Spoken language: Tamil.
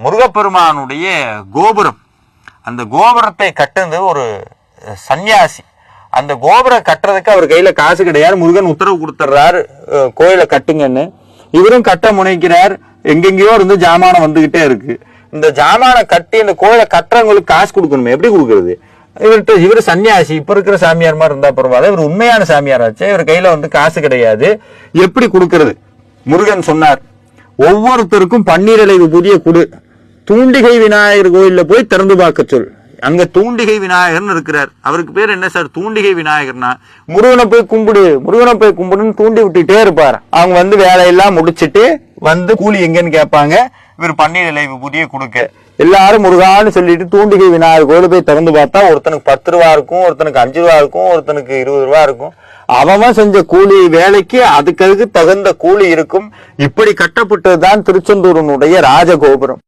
முருகப்பெருமானுடைய கோபுரம். அந்த கோபுரத்தை கட்டுறது ஒரு சன்னியாசி. அந்த கோபுரம் கட்டுறதுக்கு அவர் கையில காசு கிடையாது. முருகன் உத்தரவு கொடுத்துட்றாரு, கோயிலை கட்டுங்கன்னு. இவரும் கட்ட முனைக்கிறார். எங்கெங்கயோ இருந்து ஜாமானம் வந்துகிட்டே இருக்கு. இந்த ஜாமானை கட்டி இந்த கோயிலை கட்டுறவங்களுக்கு காசு கொடுக்கணுமே, எப்படி கொடுக்கறது? இவர் சன்னியாசி, இப்ப இருக்கிற சாமியார் மாதிரி இருந்தா பரவாயில்ல, இவர் உண்மையான சாமியாராச்சு. இவர் கையில காசு கிடையாது, எப்படி கொடுக்கறது? முருகன் சொன்னார், ஒவ்வொருத்தருக்கும் பன்னீரலை விபூதியை கொடு, தூண்டிகை விநாயகர் கோயில்ல போய் திறந்து பார்க்க சொல். அங்க தூண்டிகை விநாயகர்னு இருக்கிறார். அவருக்கு பேர் என்ன சார் தூண்டிகை விநாயகர்னா? முருகனை போய் கும்பிடு, முருகனை போய் கும்பிடுன்னு தூண்டி விட்டுட்டே இருப்பார். அவங்க வேலையெல்லாம் முடிச்சுட்டு கூலி எங்கன்னு கேட்பாங்க. இவர் பன்னீர் இலை விபூதியை கொடுக்க எல்லாரும் முருகான்னு சொல்லிட்டு தூண்டிகை விநாயகர் கோயில போய் திறந்து பார்த்தா ஒருத்தனுக்கு 10 ரூபா இருக்கும், ஒருத்தனுக்கு 5 ரூபா இருக்கும், ஒருத்தனுக்கு 20 ரூபா இருக்கும். அவன் செஞ்ச கூலி வேலைக்கு அதுக்கு தகுந்த கூலி இருக்கும். இப்படி கட்டப்பட்டதுதான் திருச்செந்தூரனுடைய ராஜகோபுரம்.